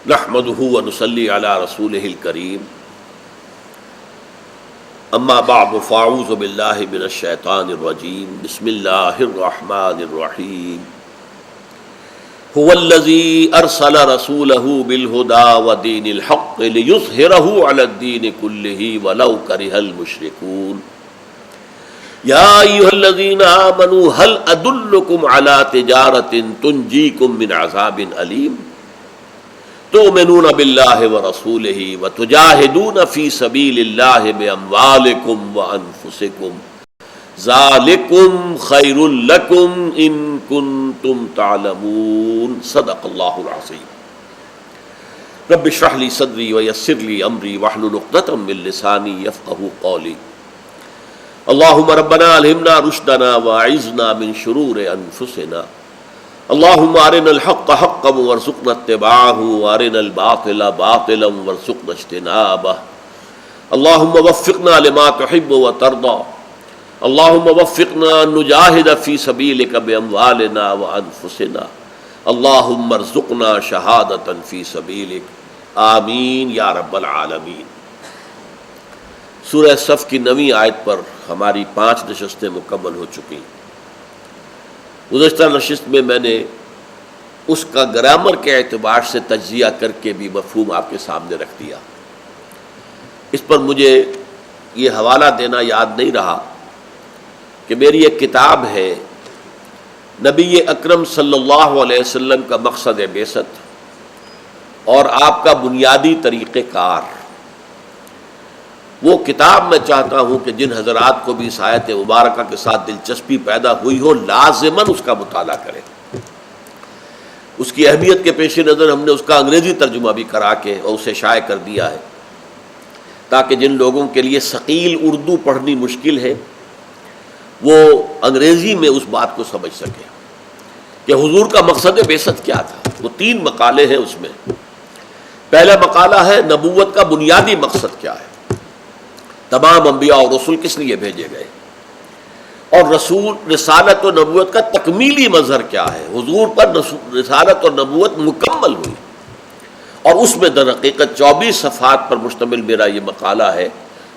نحمده ونصلي على رسوله الكريم اما بعد فاعوذ بالله من الشيطان الرجيم بسم الله الرحمن الرحيم هو الذي ارسل رسوله بالهدى ودين الحق ليظهره على الدين كله ولو كره المشركون يا ايها الذين آمنوا هل ادلكم على تجارة تنجيكم من عذاب أليم تؤمنون بالله ورسوله وتجاهدون في سبيل الله بأموالكم وأنفسكم ذلكم خير لكم إن كنتم تعلمون صدق الله العظيم رب اشرح لي صدري ويسر لي أمري واحلل عقدة من لساني يفقهوا قولي اللهم ربنا ألهمنا رشدنا وأعذنا من شرور أنفسنا اللهم ارنا الحق حقا وارزقنا اتباعه وارنا الباطل باطلا وارزقنا اجتنابه اللهم وفقنا لما تحب وترضى اللهم وفقنا ان نجاهد في سبيلك باموالنا وانفسنا اللهم ارزقنا شهادة في سبيلك آمین یا رب العالمین۔ سورہ صف کی 9ویں آیت پر ہماری 5 نشستیں مکمل ہو چکی۔ گزشتہ نشست میں میں نے اس کا گرامر کے اعتبار سے تجزیہ کر کے بھی مفہوم آپ کے سامنے رکھ دیا۔ اس پر مجھے یہ حوالہ دینا یاد نہیں رہا کہ میری ایک کتاب ہے نبی اکرم صلی اللہ علیہ وسلم کا مقصد بعثت اور آپ کا بنیادی طریقہ کار۔ وہ کتاب میں چاہتا ہوں کہ جن حضرات کو بھی اس آیت مبارکہ کے ساتھ دلچسپی پیدا ہوئی ہو لازماً اس کا مطالعہ کریں۔ اس کی اہمیت کے پیش نظر ہم نے اس کا انگریزی ترجمہ بھی کرا کے اور اسے شائع کر دیا ہے تاکہ جن لوگوں کے لیے ثقیل اردو پڑھنی مشکل ہے وہ انگریزی میں اس بات کو سمجھ سکیں کہ حضور کا مقصد بعثت کیا تھا۔ وہ 3 مقالے ہیں اس میں۔ پہلا مقالہ ہے نبوت کا بنیادی مقصد کیا ہے، تمام انبیاء اور رسول کس لیے بھیجے گئے، اور رسالت و نبوت کا تکمیلی مظہر کیا ہے، حضور پر رسالت اور نبوت مکمل ہوئی۔ اور اس میں در حقیقت 24 صفحات پر مشتمل میرا یہ مقالہ ہے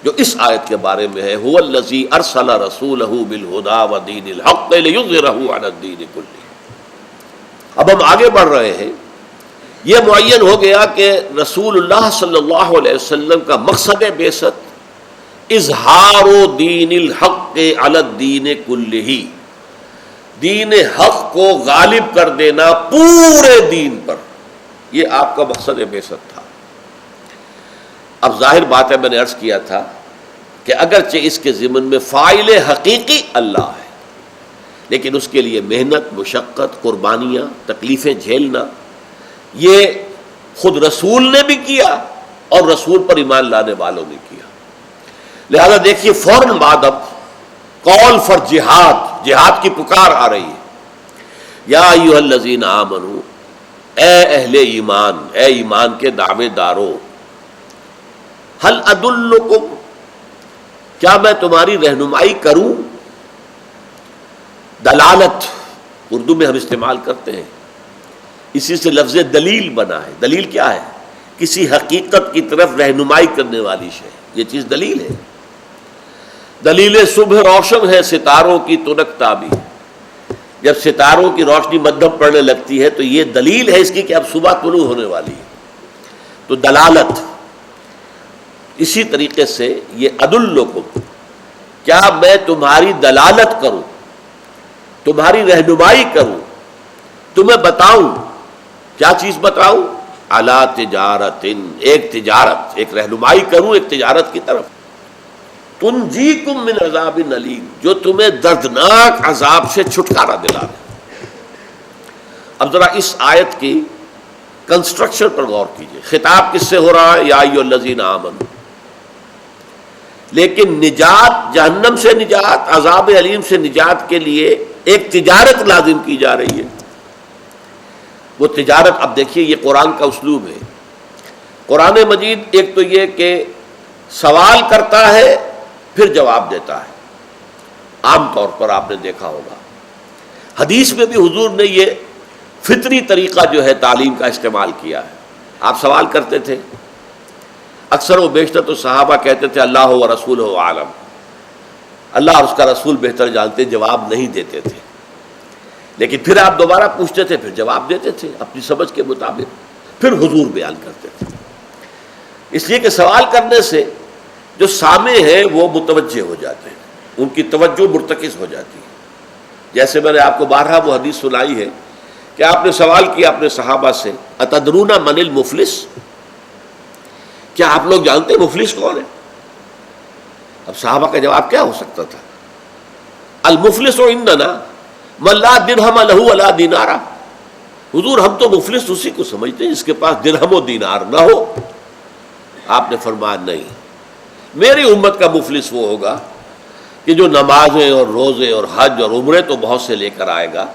جو اس آیت کے بارے میں ہے، هو الذی ارسل رسولہ بالہدی ودین الحق لیظہرہ علی الدین کلہ۔ اب ہم آگے بڑھ رہے ہیں۔ یہ معین ہو گیا کہ رسول اللہ صلی اللہ علیہ وسلم کا مقصد بعثت اظہار دین الحق علی الدین کلہ، دین حق کو غالب کر دینا پورے دین پر، یہ آپ کا مقصد بعثت تھا۔ اب ظاہر بات ہے، میں نے عرض کیا تھا کہ اگرچہ اس کے ضمن میں فاعل حقیقی اللہ ہے لیکن اس کے لیے محنت، مشقت، قربانیاں، تکلیفیں جھیلنا یہ خود رسول نے بھی کیا اور رسول پر ایمان لانے والوں نے کیا۔ لہذا دیکھیے فوراً بعد اب کال فار جہاد، جہاد کی پکار آ رہی ہے۔ یا ایھا الذین آمنوا، اے اہل ایمان، اے ایمان کے دعوے دارو، ہل ادلکم، کیا میں تمہاری رہنمائی کروں؟ دلالت اردو میں ہم استعمال کرتے ہیں، اسی سے لفظ دلیل بنا ہے۔ دلیل کیا ہے؟ کسی حقیقت کی طرف رہنمائی کرنے والی شے، یہ چیز دلیل ہے۔ دلیل صبح روشن ہے ستاروں کی تنک تابی، جب ستاروں کی روشنی مدھم پڑنے لگتی ہے تو یہ دلیل ہے اس کی کہ اب صبح طلوع ہونے والی ہے۔ تو دلالت، اسی طریقے سے یہ ادلکم، کیا میں تمہاری دلالت کروں، تمہاری رہنمائی کروں، تمہیں بتاؤں، کیا چیز بتاؤں؟ علی تجارت، ایک تجارت، ایک رہنمائی کروں ایک تجارت کی طرف، تنجیکم من عذاب علیم، جو تمہیں دردناک عذاب سے چھٹکارا دلا دے۔ اب ذرا اس آیت کی کنسٹرکشن پر غور کیجئے۔ خطاب کس سے ہو رہا ہے؟ یا ایھا الذین آمنوا، لیکن نجات، جہنم سے نجات، عذاب علیم سے نجات کے لیے ایک تجارت لازم کی جا رہی ہے۔ وہ تجارت، اب دیکھیے یہ قرآن کا اسلوب ہے۔ قرآن مجید ایک تو یہ کہ سوال کرتا ہے پھر جواب دیتا ہے، عام طور پر آپ نے دیکھا ہوگا۔ حدیث میں بھی حضور نے یہ فطری طریقہ جو ہے تعلیم کا استعمال کیا ہے آپ سوال کرتے تھے، اکثر و بیشتر تو صحابہ کہتے تھے اللہ و رسولہ عالم، اللہ اور اس کا رسول بہتر جانتے، جواب نہیں دیتے تھے، لیکن پھر آپ دوبارہ پوچھتے تھے، پھر جواب دیتے تھے اپنی سمجھ کے مطابق، پھر حضور بیان کرتے تھے۔ اس لیے کہ سوال کرنے سے جو سامع ہیں وہ متوجہ ہو جاتے ہیں، ان کی توجہ مرتکز ہو جاتی ہے۔ جیسے میں نے آپ کو بارہا وہ حدیث سنائی ہے کہ آپ نے سوال کیا اپنے صحابہ سے، اتدرون من المفلس، کیا آپ لوگ جانتے ہیں مفلس کون ہے؟ اب صحابہ کا جواب کیا ہو سکتا تھا؟ المفلس عندنا من لا درہم لہ ولا دینار، حضور ہم تو مفلس اسی کو سمجھتے ہیں جس کے پاس درہم و دینار نہ ہو۔ آپ نے فرمایا نہیں، میری امت کا مفلس وہ ہوگا کہ جو نمازیں اور روزے اور حج اور عمرے تو بہت سے لے کر آئے گا،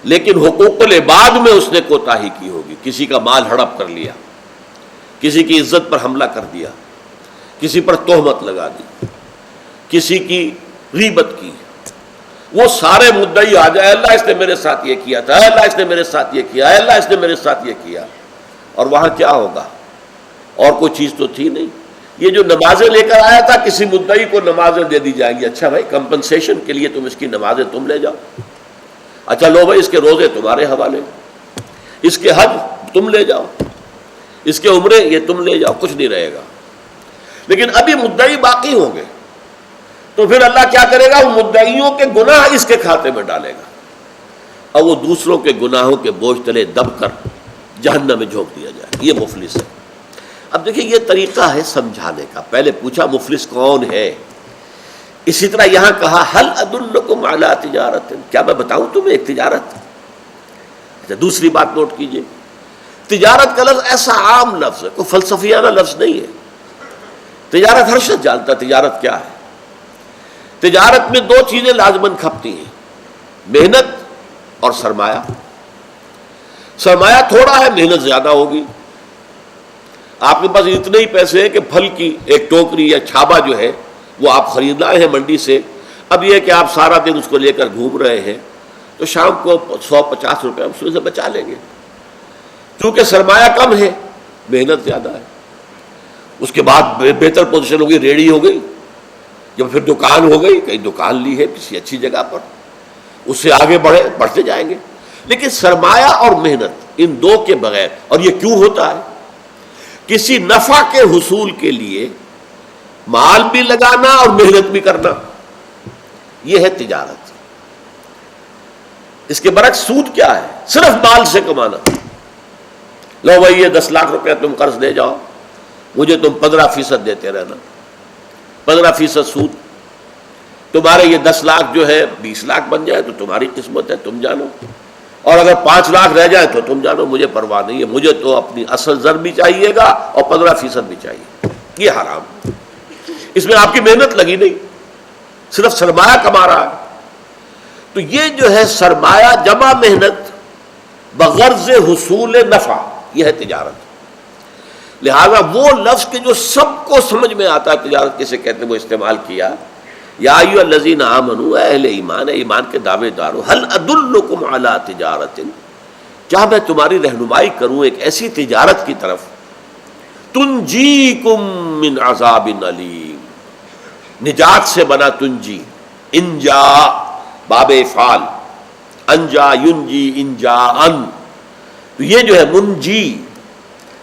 لیکن حقوق العباد میں اس نے کوتاہی کی ہوگی، کسی کا مال ہڑپ کر لیا، کسی کی عزت پر حملہ کر دیا، کسی پر تہمت لگا دی، کسی کی غیبت کی، وہ سارے مدعی آ جائے، اللہ اس نے میرے ساتھ یہ کیا تھا، اللہ اس نے میرے ساتھ یہ کیا، اللہ اس نے میرے ساتھ یہ کیا، اور وہاں کیا ہوگا؟ اور کوئی چیز تو تھی نہیں۔ یہ جو نمازیں لے کر آیا تھا، کسی مدعی کو نمازیں دے دی جائیں گی، اچھا بھائی کمپنسیشن کے لیے تم اس کی نمازیں تم لے جاؤ، اچھا لو بھائی اس کے روزے تمہارے حوالے، اس کے حج تم لے جاؤ، اس کے عمرے یہ تم لے جاؤ، کچھ نہیں رہے گا۔ لیکن ابھی مدعی باقی ہوں گے، تو پھر اللہ کیا کرے گا؟ ان مدعیوں کے گناہ اس کے کھاتے میں ڈالے گا، اور وہ دوسروں کے گناہوں کے بوجھ تلے دب کر جہنم میں جھونک دیا جائے۔ یہ مفلس ہے۔ اب دیکھیں یہ طریقہ ہے سمجھانے کا، پہلے پوچھا مفلس کون ہے، اسی طرح یہاں کہا هل ادلکم علی تجارت، کیا میں بتاؤں تمہیں ایک تجارت؟ اچھا دوسری بات نوٹ کیجئے، تجارت کا لفظ ایسا عام لفظ ہے، کوئی فلسفیانہ لفظ نہیں ہے۔ تجارت ہر شخص جانتا ہے تجارت کیا ہے۔ تجارت میں دو چیزیں لازماً کھپتی ہیں، محنت اور سرمایہ۔ سرمایہ تھوڑا ہے، محنت زیادہ ہوگی۔ آپ کے پاس اتنے ہی پیسے ہیں کہ پھل کی ایک ٹوکری یا چھابا جو ہے وہ آپ خرید لائے ہیں منڈی سے، اب یہ کہ آپ سارا دن اس کو لے کر گھوم رہے ہیں تو شام کو 150 روپے اس میں سے بچا لیں گے، کیونکہ سرمایہ کم ہے، محنت زیادہ ہے۔ اس کے بعد بہتر پوزیشن ہوگی، ریڈی ہو گئی، جب پھر دکان ہو گئی، کہیں دکان لی ہے کسی اچھی جگہ پر، اس سے آگے بڑھتے جائیں گے۔ لیکن سرمایہ اور محنت ان دو کے بغیر، اور یہ کیوں ہوتا ہے؟ کسی نفع کے حصول کے لیے مال بھی لگانا اور محنت بھی کرنا، یہ ہے تجارت۔ اس کے برعکس سود کیا ہے؟ صرف مال سے کمانا۔ لو بھائی یہ 10 لاکھ روپیہ تم قرض لے جاؤ، مجھے تم 15% دیتے رہنا، 15% سود، تمہارے یہ 10 لاکھ جو ہے 20 لاکھ بن جائے تو تمہاری قسمت ہے، تم جانو، اور اگر 5 لاکھ رہ جائے تو تم جانو، مجھے پرواہ نہیں ہے، مجھے تو اپنی اصل زر بھی چاہیے گا اور 15% بھی چاہیے۔ یہ حرام، اس میں آپ کی محنت لگی نہیں، صرف سرمایہ کما رہا ہے۔ تو یہ جو ہے سرمایہ جمع محنت بغرض حصول نفع، یہ ہے تجارت۔ لہذا وہ لفظ کے جو سب کو سمجھ میں آتا ہے تجارت کسے کہتے ہیں وہ استعمال کیا، یا ایھا الذین آمنوا، اہل ایمان، ایمان کے دعوے دارو، هل ادلکم علی تجارت، کیا میں تمہاری رہنمائی کروں ایک ایسی تجارت کی طرف، تنجیکم من عذاب علیم، نجات سے بنا تنجی، انجا باب افعال، انجا ینجی انجاءن، تو یہ جو ہے منجی،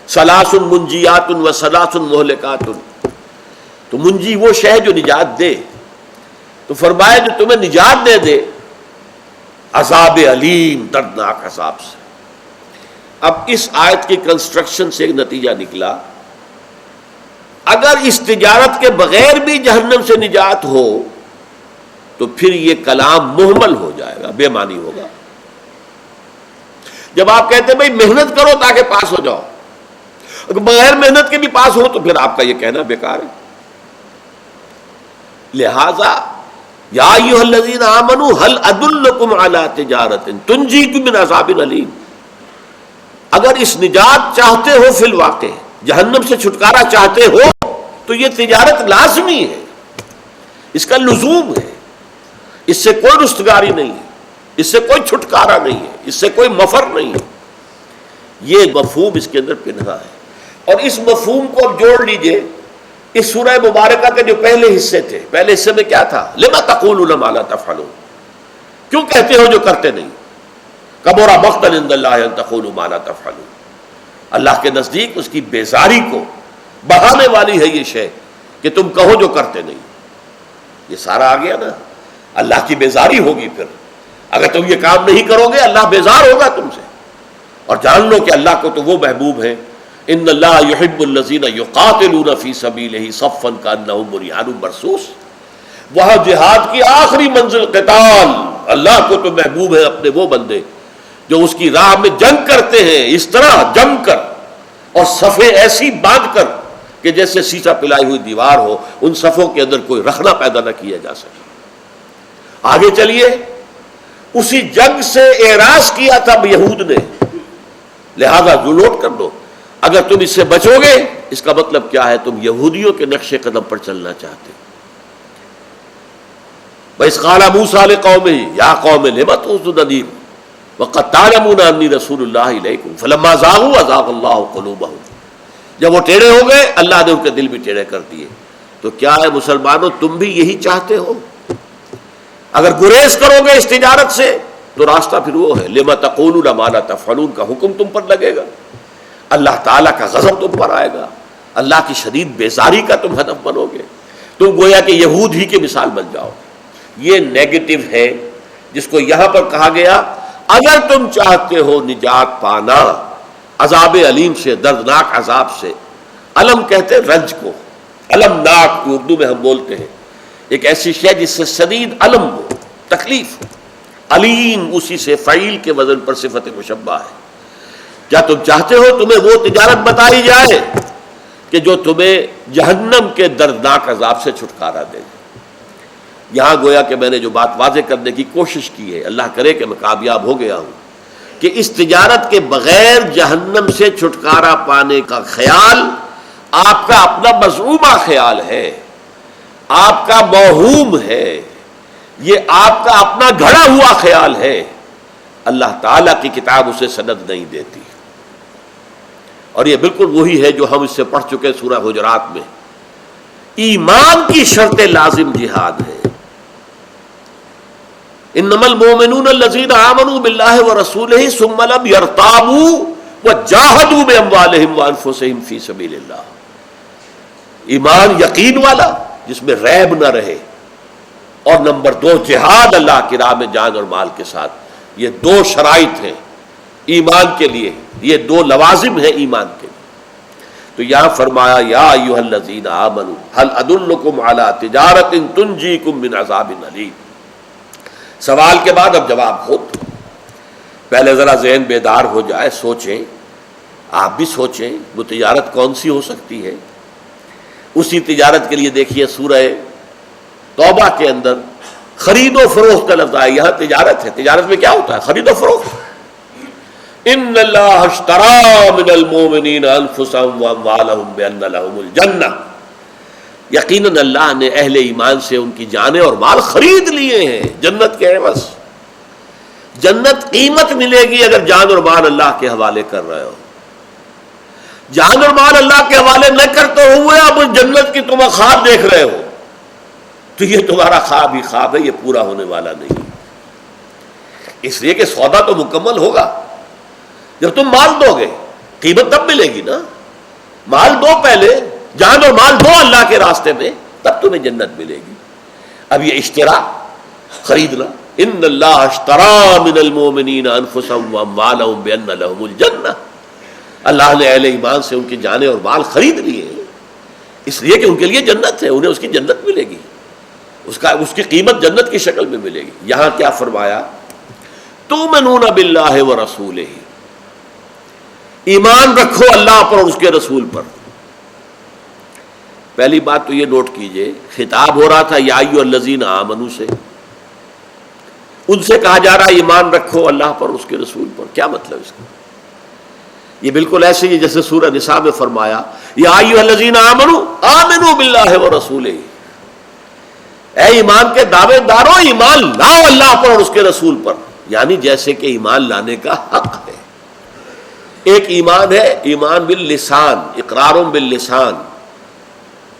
ثلاث منجیات و ثلاث مہلکات، تو منجی وہ شے جو نجات دے، تو فرمایا جو تمہیں نجات دے دے عذاب علیم، دردناک عذاب سے۔ اب اس آیت کی کنسٹرکشن سے ایک نتیجہ نکلا، اگر اس تجارت کے بغیر بھی جہنم سے نجات ہو تو پھر یہ کلام محمل ہو جائے گا، بے معنی ہوگا۔ جب آپ کہتے ہیں بھائی محنت کرو تاکہ پاس ہو جاؤ، اگر بغیر محنت کے بھی پاس ہو تو پھر آپ کا یہ کہنا بیکار ہے۔ لہذا یا ایھا الذین آمنوا هل ادلکم علی تجارت تنجیکم من عذاب علیم، اگر اس نجات چاہتے ہو فی الواقع، جہنم سے چھٹکارا چاہتے ہو تو یہ تجارت لازمی ہے، اس کا لزوم ہے، اس سے کوئی رستگاری نہیں ہے، اس سے کوئی چھٹکارا نہیں ہے، اس سے کوئی مفر نہیں ہے۔ یہ مفہوم اس کے اندر پنہا ہے. اور اس مفہوم کو اب جوڑ لیجئے اس سورہ مبارکہ کے جو پہلے حصے تھے. پہلے حصے میں کیا تھا؟ لما تقولون ما لا تفعلون، کیوں کہتے ہو جو کرتے نہیں. کبر مقتا عند اللہ ان تقولوا ما لا تفعلون، اللہ کے نزدیک اس کی بیزاری کو بڑھانے والی ہے یہ شے کہ تم کہو جو کرتے نہیں. یہ سارا آ گیا نا، اللہ کی بیزاری ہوگی. پھر اگر تم یہ کام نہیں کرو گے اللہ بیزار ہوگا تم سے. اور جان لو کہ اللہ کو تو وہ محبوب ہے، ان اللہ یحب الذین یقاتلون فی سبیلہ صفا کانہم بنیان مرصوص. وہاں جہاد کی آخری منزل قتال. اللہ کو تو محبوب ہے اپنے وہ بندے جو اس کی راہ میں جنگ کرتے ہیں، اس طرح جم کر اور صفیں ایسی باندھ کر کہ جیسے سیسا پلائی ہوئی دیوار ہو، ان صفوں کے اندر کوئی رخنہ پیدا نہ کیا جا سکے. آگے چلیے، اسی جنگ سے اعراض کیا تھا یہود نے، لہذا جو نوٹ کر دو، اگر تم اس سے بچو گے اس کا مطلب کیا ہے؟ تم یہودیوں کے نقش قدم پر چلنا چاہتے. وَإِذْ قَالَ مُوسَىٰ لِقَوْمِهِ يَا قَوْمِ لِمَ تُؤْذُونَنِي وَقَدْ تَعْلَمُونَ أَنِّي رَسُولُ اللَّهِ إِلَيْكُمْ فَلَمَّا زَاغُوا أَزَاغَ اللَّهُ قُلُوبَهُمْ. جب وہ ٹیڑھے ہو گئے اللہ نے ان کے دل بھی ٹیڑھے کر دیے. تو کیا ہے مسلمانوں، تم بھی یہی چاہتے ہو؟ اگر گریز کرو گے اس تجارت سے تو راستہ پھر وہ ہے لِمَ تَقُولُونَ مَا لَا تَفْعَلُونَ کا حکم تم پر لگے گا، اللہ تعالیٰ کا غضب تم پر آئے گا، اللہ کی شدید بیزاری کا تم ہدف بنو گے. تم گویا کہ یہود ہی کی مثال بن جاؤ. یہ نیگیٹو ہے جس کو یہاں پر کہا گیا اگر تم چاہتے ہو نجات پانا عذاب علیم سے، دردناک عذاب سے. علم کہتے ہیں رنج کو، المناک اردو میں ہم بولتے ہیں، ایک ایسی شے جس سے شدید علم ہو، تکلیف ہو. علیم اسی سے فعیل کے وزن پر صفت مشبہ ہے. کیا تم چاہتے ہو تمہیں وہ تجارت بتائی جائے کہ جو تمہیں جہنم کے دردناک عذاب سے چھٹکارا دے؟ یہاں گویا کہ میں نے جو بات واضح کرنے کی کوشش کی ہے، اللہ کرے کہ میں کامیاب ہو گیا ہوں، کہ اس تجارت کے بغیر جہنم سے چھٹکارا پانے کا خیال آپ کا اپنا مذمومہ خیال ہے، آپ کا موہوم ہے، یہ آپ کا اپنا گھڑا ہوا خیال ہے. اللہ تعالیٰ کی کتاب اسے سند نہیں دیتی. اور یہ بالکل وہی ہے جو ہم اس سے پڑھ چکے سورہ حجرات میں. ایمان کی شرط لازم جہاد ہے. انما المؤمنون الذین آمنوا باللہ ورسولہ ثم لم یرتابوا وجاہدوا باموالہم وانفسہم فی سبیل اللہ. ایمان یقین والا جس میں ریب نہ رہے، اور نمبر 2 جہاد اللہ کی راہ میں جان اور مال کے ساتھ. یہ 2 شرائط ہیں ایمان کے لیے، یہ 2 لوازم ہیں ایمان کے لیے. تو یہاں فرمایا یا ایھا الذین آمنوا هل ادلکم علی تجارۃ تنجیکم من عذاب علیم. سوال کے بعد اب جواب خود. پہلے ذرا ذہن بیدار ہو جائے، سوچیں، آپ بھی سوچیں وہ تجارت کون سی ہو سکتی ہے. اسی تجارت کے لیے دیکھیے سورہ توبہ کے اندر خرید و فروخت کا لفظ آیا. یہاں تجارت ہے. تجارت میں کیا ہوتا ہے؟ خرید و فروخت. ان اللہ اشتری من المؤمنین انفسهم واموالهم بان لهم الجنہ. یقیناً اللہ نے اہل ایمان سے ان کی جانیں اور مال خرید لیے ہیں جنت کے عوض. جنت قیمت ملے گی اگر جان اور مال اللہ کے حوالے کر رہے ہو. جان اور مال اللہ کے حوالے نہ کرتے ہوئے اب جنت کی تم خواب دیکھ رہے ہو تو یہ تمہارا خواب ہی خواب ہے، یہ پورا ہونے والا نہیں. اس لیے کہ سودا تو مکمل ہوگا جب تم مال دو گے. قیمت تب ملے گی نا. مال دو پہلے، جان اور مال دو اللہ کے راستے میں، تب تمہیں جنت ملے گی. اب یہ اشترا، خریدنا. ان اللہ اشتری من المؤمنین انفسهم واموالهم بان لهم الجنہ. اللہ نے اہل ایمان سے ان کی جانیں اور مال خرید لیے اس لیے کہ ان کے لیے جنت ہے، انہیں اس کی جنت ملے گی، اس کی قیمت جنت کی شکل میں ملے گی. یہاں کیا فرمایا؟ تؤمنون باللہ ورسولہ. ایمان رکھو اللہ پر اور اس کے رسول پر. پہلی بات تو یہ نوٹ کیجئے، خطاب ہو رہا تھا یا ایھا الذین آمنوا سے. ان سے کہا جا رہا ہے ایمان رکھو اللہ پر اس کے رسول پر. کیا مطلب اس کا؟ یہ بالکل ایسے ہی جیسے سورہ نساء میں فرمایا یا ایھا الذین آمنوا آمنوا باللہ ورسولہ. اے ایمان کے دعوے داروں، ایمان لاؤ اللہ پر اور اس کے رسول پر. یعنی جیسے کہ ایمان لانے کا حق ہے. ایک ایمان ہے ایمان باللسان، اقرار باللسان،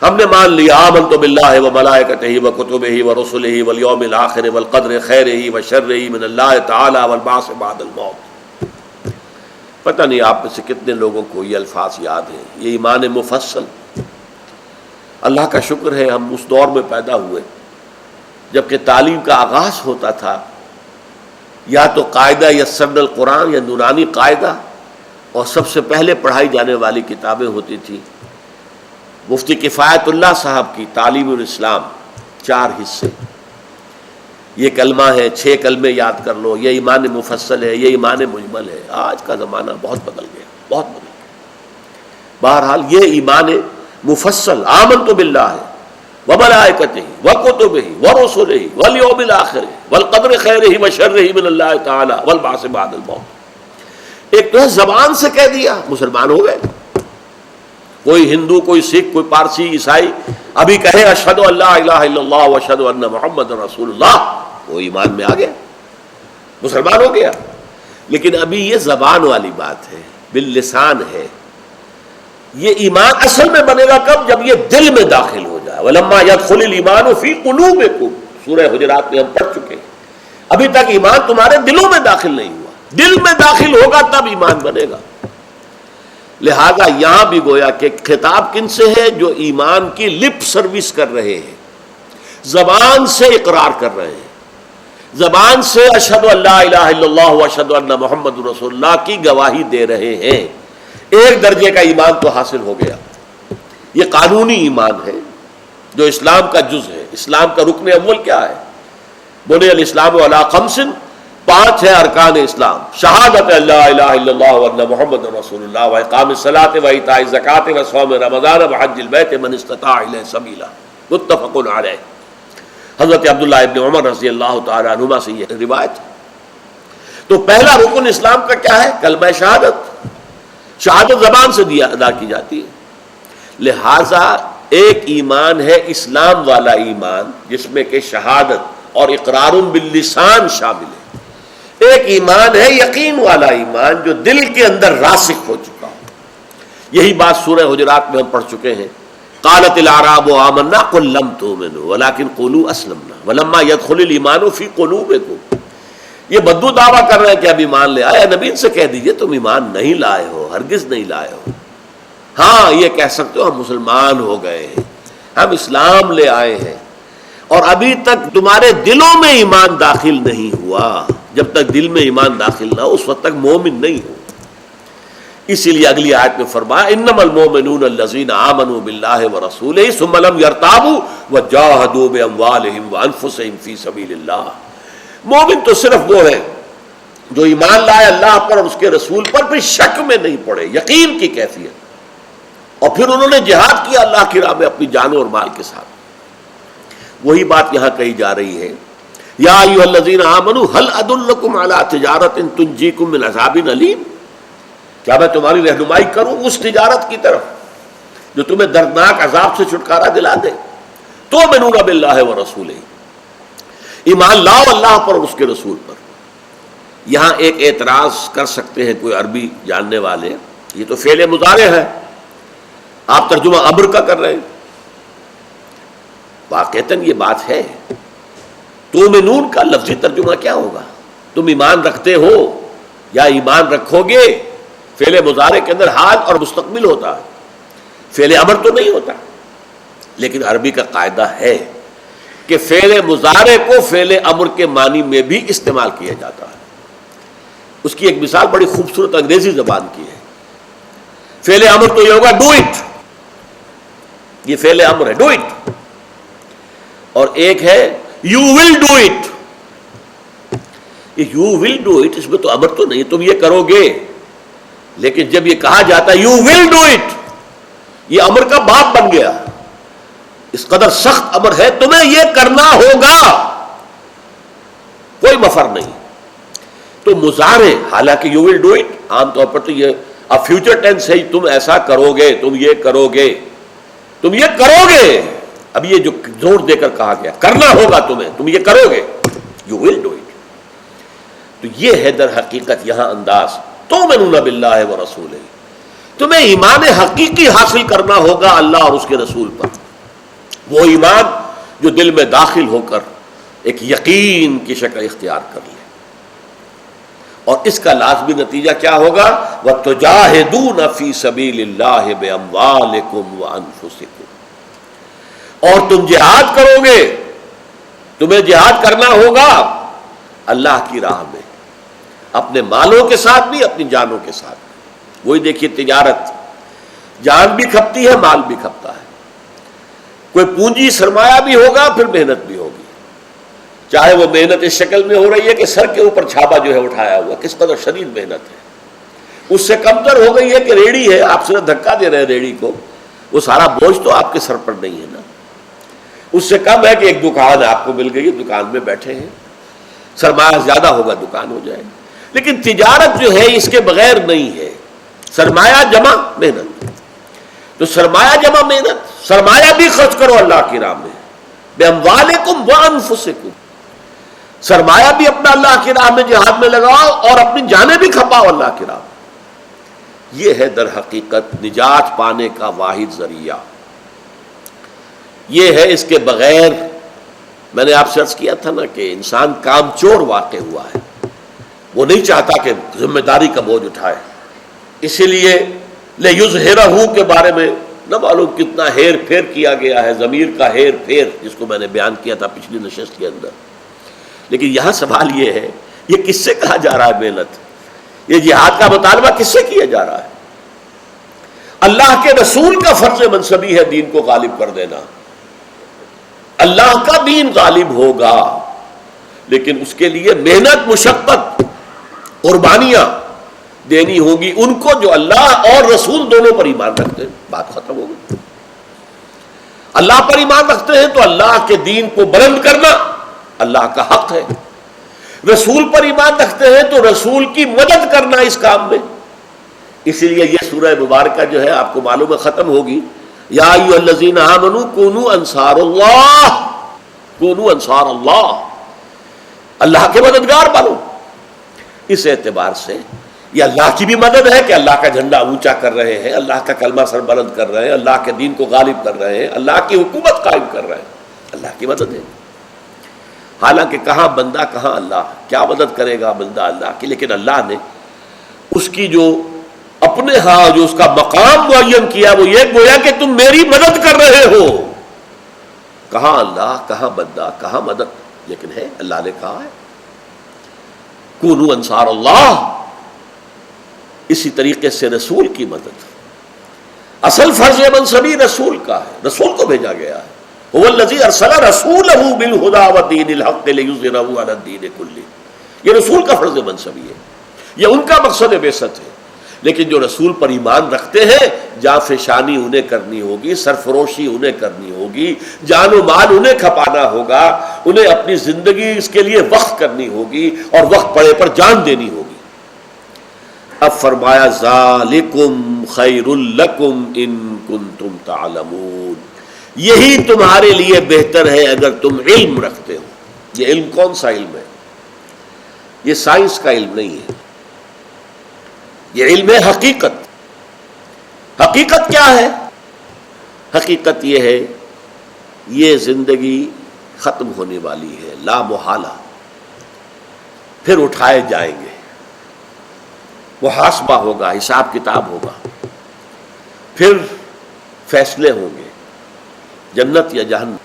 ہم نے مان لیا آمنت باللہ وملائکتہ وکتبہ ورسلہ والیوم الآخر والقدر خیرہ وشرہ من اللہ تعالی والبعث بعد الموت۔ پتہ نہیں آپ میں سے کتنے لوگوں کو یہ الفاظ یاد ہیں، یہ ایمان مفصل۔ اللہ کا شکر ہے ہم اس دور میں پیدا ہوئے جبکہ تعلیم کا آغاز ہوتا تھا یا تو قاعدہ یسرنا القرآن یا نورانی قاعدہ، اور سب سے پہلے پڑھائی جانے والی کتابیں ہوتی تھیں مفتی کفایت اللہ صاحب کی تعلیم الاسلام، 4 حصے، یہ کلمہ ہے، 6 کلمے یاد کر لو، یہ ایمان مفصل ہے، یہ ایمان مجمل ہے۔ آج کا زمانہ بہت بدل گیا، بہت بدل گیا۔ بہرحال یہ ایمان مفصل آمنت باللہ وملائکتہ وکتبہ ورسلہ والیوم الآخر والقدر خیرہ وشرہ من اللہ تعالی والبعث بعد الموت۔ ایک تو ہے زبان سے کہہ دیا، مسلمان ہو گئے۔ کوئی ہندو، کوئی سکھ، کوئی پارسی، عیسائی ابھی کہے اشہد ان لا الہ الا اللہ واشہد ان محمد رسول اللہ، وہ ایمان میں آ گیا، مسلمان ہو گیا۔ لیکن ابھی یہ زبان والی بات ہے، باللسان ہے۔ یہ ایمان اصل میں بنے گا کب؟ جب یہ دل میں داخل ہو جائے۔ وَلَمَّا يَدْخُلِ الْإِيمَانُ فِي قُلُوبِكُمْ، سورہ حجرات میں ہم پڑھ چکے ہیں۔ ابھی تک ایمان تمہارے دلوں میں داخل نہیں ہوا، دل میں داخل ہوگا تب ایمان بنے گا۔ لہذا یہاں بھی گویا کہ خطاب کن سے ہے؟ جو ایمان کی لپ سروس کر رہے ہیں، زبان سے اقرار کر رہے ہیں، زبان سے اشہد ان لا الہ الا اللہ واشہد ان محمد رسول اللہ کی گواہی دے رہے ہیں۔ ایک درجے کا ایمان تو حاصل ہو گیا۔ یہ قانونی ایمان ہے جو اسلام کا جز ہے۔ اسلام کا رکن اول کیا ہے؟ بنی الاسلام علی 5، 5 ہے ارکان اسلام، شہادت لا الہ الا اللہ وان محمد رسول اللہ واقام الصلاۃ وایتاء الزکاۃ وصوم رمضان وحج البیت من استطاع الیہ سبیلا، متفق علیہ۔ حضرت عبداللہ ابن عمر رضی اللہ تعالی عنہما سے یہ روایت۔ تو پہلا رکن اسلام کا کیا ہے؟ کلمہ شہادت۔ شہادت زبان سے ادا کی جاتی ہے۔ لہذا ایک ایمان ہے اسلام والا ایمان جس میں کہ شہادت اور اقرار باللسان شامل ہے۔ ایک ایمان ہے یقین والا ایمان جو دل کے اندر راسخ ہو چکا ہو۔ یہی بات سورہ حجرات میں ہم پڑھ چکے ہیں۔ قالت الاعراب آمنا قل لم تؤمنوا ولكن قولوا اسلمنا ولما يدخل الايمان في قلوبكم۔ یہ بدو دعویٰ کر رہے ہیں کہ اب ایمان لے آئے، نبی ان سے کہہ دیجئے تم ایمان نہیں لائے ہو، ہرگز نہیں لائے ہو۔ ہاں یہ کہہ سکتے ہو ہم مسلمان ہو گئے ہیں، ہم اسلام لے آئے ہیں، اور ابھی تک تمہارے دلوں میں ایمان داخل نہیں ہوا۔ جب تک دل میں ایمان داخل نہ ہو اس وقت تک مومن نہیں ہو۔ اسی لیے اگلی آیت میں فرمایا انما المؤمنون الذین آمنوا باللہ ورسولہ ثم لم یرتابوا وجاہدوا باموالہم وانفسہم فی سبیل اللہ۔ مومن تو صرف وہ ہے جو ایمان لائے اللہ پر اور اس کے رسول پر، پھر شک میں نہیں پڑے، یقین کی کیفیت، اور پھر انہوں نے جہاد کیا اللہ کی راہ میں اپنی جانوں اور مال کے ساتھ۔ وہی بات یہاں کہی جا رہی ہے، یا ایھا الذین آمنوا هل ادلکم علی تجارۃ تنجیکم من عذاب علیم، کیا میں تمہاری رہنمائی کروں اس تجارت کی طرف جو تمہیں دردناک عذاب سے چھٹکارا دلا دے؟ تؤمنون باللہ ورسولہ، ایمان لاؤ اللہ پر اور اس کے رسول پر۔ یہاں ایک اعتراض کر سکتے ہیں کوئی عربی جاننے والے، یہ تو فعل مضارع ہے، آپ ترجمہ امر کا کر رہے ہیں۔ واقعتاً یہ بات ہے، تؤمنون کا لفظی ترجمہ کیا ہوگا؟ تم ایمان رکھتے ہو یا ایمان رکھو گے؟ فعل مضارع کے اندر حال اور مستقبل ہوتا ہے، فعل امر تو نہیں ہوتا۔ لیکن عربی کا قاعدہ ہے کہ فعل مضارع کو فعل امر کے معنی میں بھی استعمال کیا جاتا ہے۔ اس کی ایک مثال بڑی خوبصورت انگریزی زبان کی ہے۔ فعل امر تو یہ ہوگا ڈو اٹ، یہ فعل امر ہے ڈو اٹ، اور ایک ہے یو ول ڈو اٹ۔ یہ یو ول ڈو اٹ، اس میں تو امر تو نہیں تم یہ کرو گے، لیکن جب یہ کہا جاتا ہے یو ول ڈو اٹ، یہ امر کا باب بن گیا، اس قدر سخت امر ہے تمہیں یہ کرنا ہوگا، کوئی مفر نہیں۔ تو مضارع حالانکہ یو ول ڈو اٹ عام طور پر تو یہ اب فیوچر ٹینس ہے، تم ایسا کرو گے، تم یہ کرو گے، تم یہ کرو گے۔ اب یہ جو زور دے کر کہا گیا کرنا ہوگا تمہیں، تم یہ کرو گے، یو ول ڈو اٹ۔ تو یہ ہے در حقیقت یہاں انداز تؤمنون باللہ ورسولہ، تمہیں ایمان حقیقی حاصل کرنا ہوگا اللہ اور اس کے رسول پر، وہ ایمان جو دل میں داخل ہو کر ایک یقین کی شکل اختیار کر لے، اور اس کا لازمی نتیجہ کیا ہوگا؟ وَتُجَاهِدُونَ فِي سَبِيلِ اللَّهِ بِأَمْوَالِكُمْ وَأَنفُسِكُمْ، اور تم جہاد کرو گے، تمہیں جہاد کرنا ہوگا اللہ کی راہ میں، اپنے مالوں کے ساتھ بھی، اپنی جانوں کے ساتھ بھی۔ وہی دیکھیے تجارت، جان بھی کھپتی ہے، مال بھی کھپتا ہے، کوئی پونجی سرمایہ بھی ہوگا، پھر محنت بھی ہوگی، چاہے وہ محنت اس شکل میں ہو رہی ہے کہ سر کے اوپر چھاپا جو ہے اٹھایا ہوا، کس قدر شدید محنت ہے، اس سے کمتر ہو گئی ہے کہ ریڑھی ہے، آپ صرف دھکا دے رہے ہیں ریڑھی کو، وہ سارا بوجھ تو آپ کے سر پر نہیں ہے نا، اس سے کم ہے کہ ایک دکان آپ کو مل گئی، دکان میں بیٹھے ہیں، سرمایہ زیادہ ہوگا دکان ہو جائے، لیکن تجارت جو ہے اس کے بغیر نہیں ہے، سرمایہ جمع محنت، تو سرمایہ جمع محنت، سرمایہ بھی خرچ کرو اللہ کی راہ میں، بِأَمْوَالِكُمْ وَأَنفُسِكُمْ، سرمایہ بھی اپنا اللہ کی راہ میں جہاد میں لگاؤ اور اپنی جانیں بھی کھپاؤ اللہ کی راہ میں۔ یہ ہے در حقیقت نجات پانے کا واحد ذریعہ، یہ ہے، اس کے بغیر میں نے آپ سے عرض کیا تھا نا کہ انسان کام چور واقع ہوا ہے، وہ نہیں چاہتا کہ ذمہ داری کا بوجھ اٹھائے، اسی لیے لِيُظْهِرَهُ کے بارے میں نہ معلوم کتنا ہیر پھیر کیا گیا ہے، ضمیر کا ہیر پھیر، جس کو میں نے بیان کیا تھا پچھلی نشست کے اندر۔ لیکن یہاں سوال یہ ہے، یہ کس سے کہا جا رہا ہے محنت؟ یہ جہاد کا مطالبہ کس سے کیا جا رہا ہے؟ اللہ کے رسول کا فرض منصبی ہے دین کو غالب کر دینا، اللہ کا دین غالب ہوگا، لیکن اس کے لیے محنت، مشقت، قربانیاں دینی ہوگی ان کو جو اللہ اور رسول دونوں پر ایمان رکھتے ہیں۔ بات ختم ہو گئی۔ اللہ پر ایمان رکھتے ہیں تو اللہ کے دین کو بلند کرنا اللہ کا حق ہے، رسول پر ایمان رکھتے ہیں تو رسول کی مدد کرنا اس کام میں۔ اسی لیے یہ سورہ مبارکہ جو ہے آپ کو معلوم ہے ختم ہوگی، یا ایھا الذین آمنوا کونوا انصار اللہ، کونوا انصار اللہ، اللہ کے مددگار بنو۔ اس اعتبار سے یہ اللہ کی بھی مدد ہے کہ اللہ کا جھنڈا اونچا کر رہے ہیں، اللہ کا کلمہ سر بلند کر رہے ہیں، اللہ کے دین کو غالب کر رہے ہیں، اللہ کی حکومت قائم کر رہے ہیں، اللہ کی مدد ہے۔ حالانکہ کہاں بندہ کہاں اللہ، کیا مدد کرے گا بندہ اللہ کی، لیکن اللہ نے اس کی جو اپنے ہاں جو اس کا مقام معین کیا وہ یہ گویا کہ تم میری مدد کر رہے ہو۔ کہاں اللہ، کہاں بندہ، کہاں مدد، لیکن ہے اللہ نے کہا ہے کونوا انصار اللہ۔ اسی طریقے سے رسول کی مدد، اصل فرض منصبی رسول کا ہے، رسول کو بھیجا گیا ہے، هو الذی ارسل رسولہ بالہدی ودین الحق لیظہرہ علی الدین کلہ، یہ رسول کا فرض منصبی ہے، یہ ان کا مقصد بعثت ہے۔ لیکن جو رسول پر ایمان رکھتے ہیں جاں فشانی انہیں کرنی ہوگی، سرفروشی انہیں کرنی ہوگی، جان و مال انہیں کھپانا ہوگا، انہیں اپنی زندگی اس کے لیے وقف کرنی ہوگی اور وقت پڑے پر جان دینی ہوگی۔ اب فرمایا ذالکم خیر لکم ان کنتم تعلمون، یہی تمہارے لیے بہتر ہے اگر تم علم رکھتے ہو۔ یہ علم کون سا علم ہے؟ یہ سائنس کا علم نہیں ہے، یہ علم ہے حقیقت۔ حقیقت کیا ہے؟ حقیقت یہ ہے یہ زندگی ختم ہونے والی ہے، لا محالہ، پھر اٹھائے جائیں گے، محاسبہ ہوگا، حساب کتاب ہوگا، پھر فیصلے ہوں گے، جنت یا جہنم۔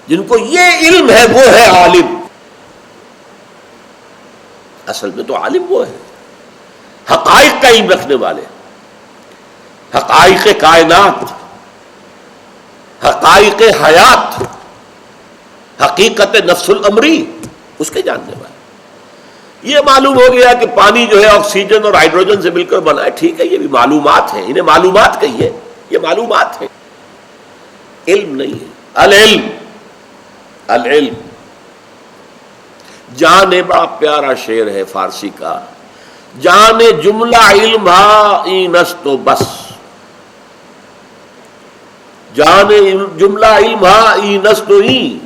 جن کو یہ علم ہے وہ ہے عالم، اصل میں تو عالم وہ ہے حقائق کا علم رکھنے والے، حقائق کائنات، حقائق حیات، حقیقت نفس الامری، اس کے جاننے والے۔ یہ معلوم ہو گیا کہ پانی جو ہے آکسیجن اور ہائیڈروجن سے مل کر بنا ہے، ٹھیک ہے، یہ بھی معلومات ہیں، انہیں معلومات کہیے، یہ معلومات ہیں، علم نہیں ہے۔ العلم، العلم، جانے بڑا پیارا شعر ہے فارسی کا، جانے جملہ علم ہا اینس تو بس، جانے جملہ علم ہا اینس تو این،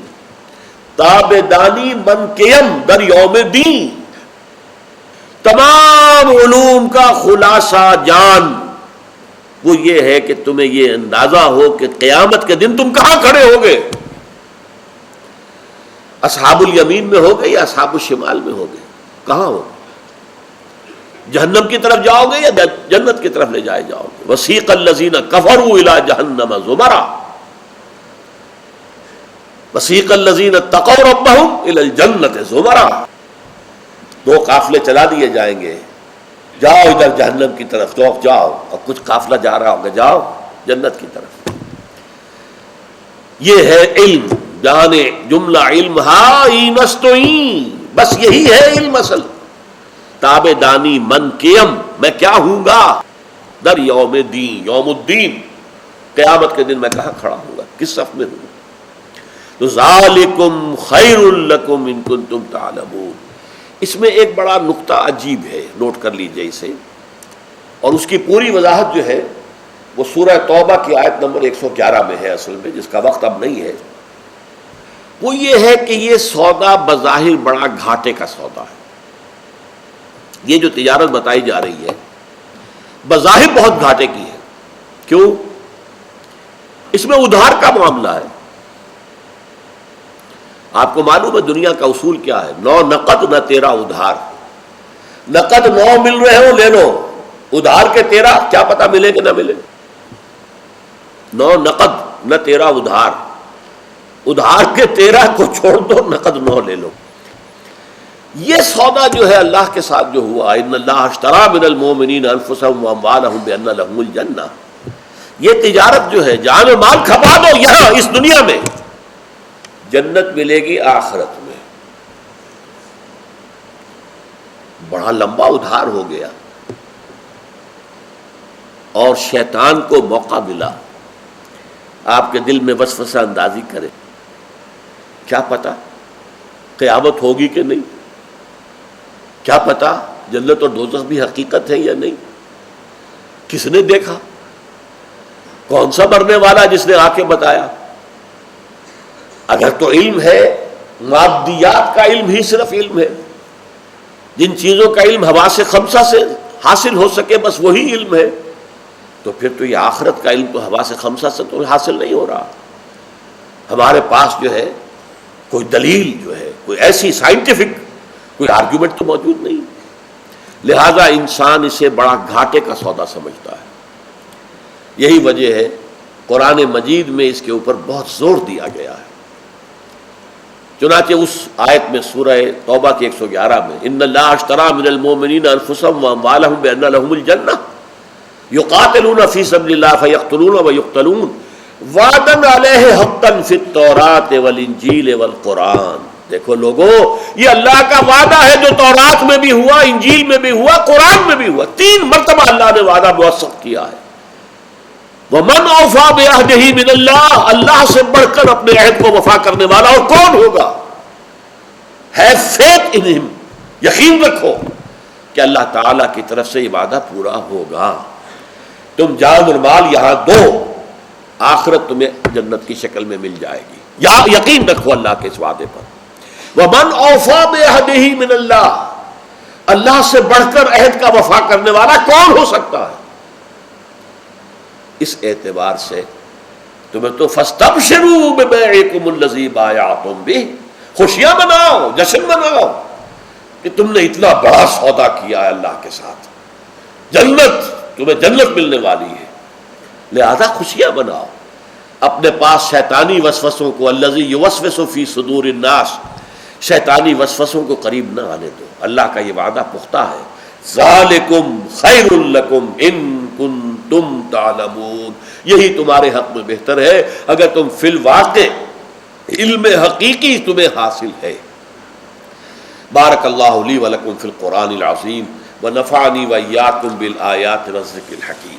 تاب دانی من کیم در یوم دین، تمام علوم کا خلاصہ جان وہ یہ ہے کہ تمہیں یہ اندازہ ہو کہ قیامت کے دن تم کہاں کھڑے ہوگے، اصحاب الیمین میں ہوگے یا اصحاب الشمال میں ہوگے، کہاں ہوگے، جہنم کی طرف جاؤ گے یا جنت کی طرف لے جائے جاؤ گے۔ وسیق الذین کفروا الی جہنم زمرا وسیق الذین اتقوا ربہم الی الجنۃ زمرا، دو قافلے چلا دیے جائیں گے، جاؤ ادھر جہنم کی طرف تو جاؤ، اور کچھ قافلہ جا رہا ہوگا جاؤ جنت کی طرف۔ یہ ہے علم، جانے جملہ علم ہائی، بس یہی ہے علم اصل۔ تابع دانی من کیم، میں کیا ہوں گا در یوم دین، یوم الدین، قیامت کے دن میں کہاں کھڑا ہوں گا، کس صف میں ہوں گا۔ تو ذالکم خیر لکم ان کنتم تعلمون۔ اس میں ایک بڑا نقطہ عجیب ہے، نوٹ کر لیجئے اسے، اور اس کی پوری وضاحت جو ہے وہ سورہ توبہ کی آیت نمبر 111 میں ہے اصل میں، جس کا وقت اب نہیں ہے۔ وہ یہ ہے کہ یہ سودا بظاہر بڑا گھاٹے کا سودا ہے، یہ جو تجارت بتائی جا رہی ہے بظاہر بہت گھاٹے کی ہے۔ کیوں؟ اس میں ادھار کا معاملہ ہے۔ آپ کو معلوم ہے دنیا کا اصول کیا ہے، نو نقد نہ تیرا ادھار۔ نقد 9 مل رہے ہو لے لو، ادھار کے 13 کیا پتہ ملے کہ نہ ملے۔ 9 نقد نہ تیرا ادھار، ادھار کے 13 کو چھوڑ دو، نقد 9 لے لو۔ یہ سودا جو ہے اللہ کے ساتھ جو ہوا، ان اللہ اشتری من المؤمنین انفسهم واموالهم بان لهم الجنہ، یہ تجارت جو ہے جان و مال کھپا دو یہاں اس دنیا میں، جنت ملے گی آخرت میں۔ بڑا لمبا ادھار ہو گیا، اور شیطان کو موقع ملا آپ کے دل میں وسوسہ اندازی کرے، کیا پتا قیامت ہوگی کہ نہیں، کیا پتا جنت اور دوزخ بھی حقیقت ہے یا نہیں، کس نے دیکھا، کون سا مرنے والا جس نے آ کے بتایا۔ اگر تو علم ہے، مادیات کا علم ہی صرف علم ہے، جن چیزوں کا علم حواس خمسہ سے حاصل ہو سکے بس وہی علم ہے، تو پھر تو یہ آخرت کا علم تو حواس خمسہ سے تو حاصل نہیں ہو رہا۔ ہمارے پاس جو ہے کوئی دلیل جو ہے، کوئی ایسی سائنٹیفک کوئی آرگیومنٹ تو موجود نہیں، لہذا انسان اسے بڑا گھاٹے کا سودا سمجھتا ہے۔ یہی وجہ ہے قرآن مجید میں اس کے اوپر بہت زور دیا گیا ہے۔ چنانچہ اس آیت میں سورہ توبہ کی 111 میں ان اللہ اشتری من المؤمنین انفسهم واموالهم بان لهم الجنہ یقاتلون فی سبیل اللہ فیقتلون ویقتلون وعدا علیہ حقا فی التوراۃ والانجیل والقرآن۔ دیکھو لوگو، یہ اللہ کا وعدہ ہے جو تورات میں بھی ہوا، انجیل میں بھی ہوا، قرآن میں بھی ہوا، 3 مرتبہ اللہ نے وعدہ موثق کیا ہے۔ وَمَنْ أَوْفَىٰ بِعَهْدِهِ مِنَ اللَّهِ، اللہ سے بڑھ کر اپنے عہد کو وفا کرنے والا اور کون ہوگا؟ Have faith in him، یقین رکھو کہ اللہ تعالیٰ کی طرف سے یہ وعدہ پورا ہوگا۔ تم جان اور مال یہاں دو، آخرت تمہیں جنت کی شکل میں مل جائے گی، یا یقین رکھو اللہ کے اس وعدے پر۔ وَمَنْ أَوْفَىٰ بِعَهْدِهِ مِنَ اللَّهِ، اللہ سے بڑھ کر عہد کا وفا کرنے والا کون ہو سکتا ہے؟ اس اعتبار سے تمہیں تو فَاسْتَبْشِرُوا بِبَيْعِكُمُ الَّذِي بَايَعْتُمْ بِهِ، خوشیاں مناؤ، جشن مناؤ کہ تم نے اتنا بڑا سودا کیا ہے اللہ کے ساتھ، جنت، تمہیں جنت ملنے والی ہے، لہذا خوشیاں مناؤ۔ اپنے پاس شیطانی وسوسوں کو، الذی یوسوس فی صدور الناس، شیطانی وسوسوں کو قریب نہ آنے دو، اللہ کا یہ وعدہ پختہ ہے۔ ذالکم خیر لکم ان کنتم تعلمون، یہی تمہارے حق میں بہتر ہے اگر تم فی الواقع علم حقیقی تمہیں حاصل ہے۔ بارک اللہ لی ولکم فی القرآن العظیم ونفعنی وإیاکم بالآیات والذکر الحکیم۔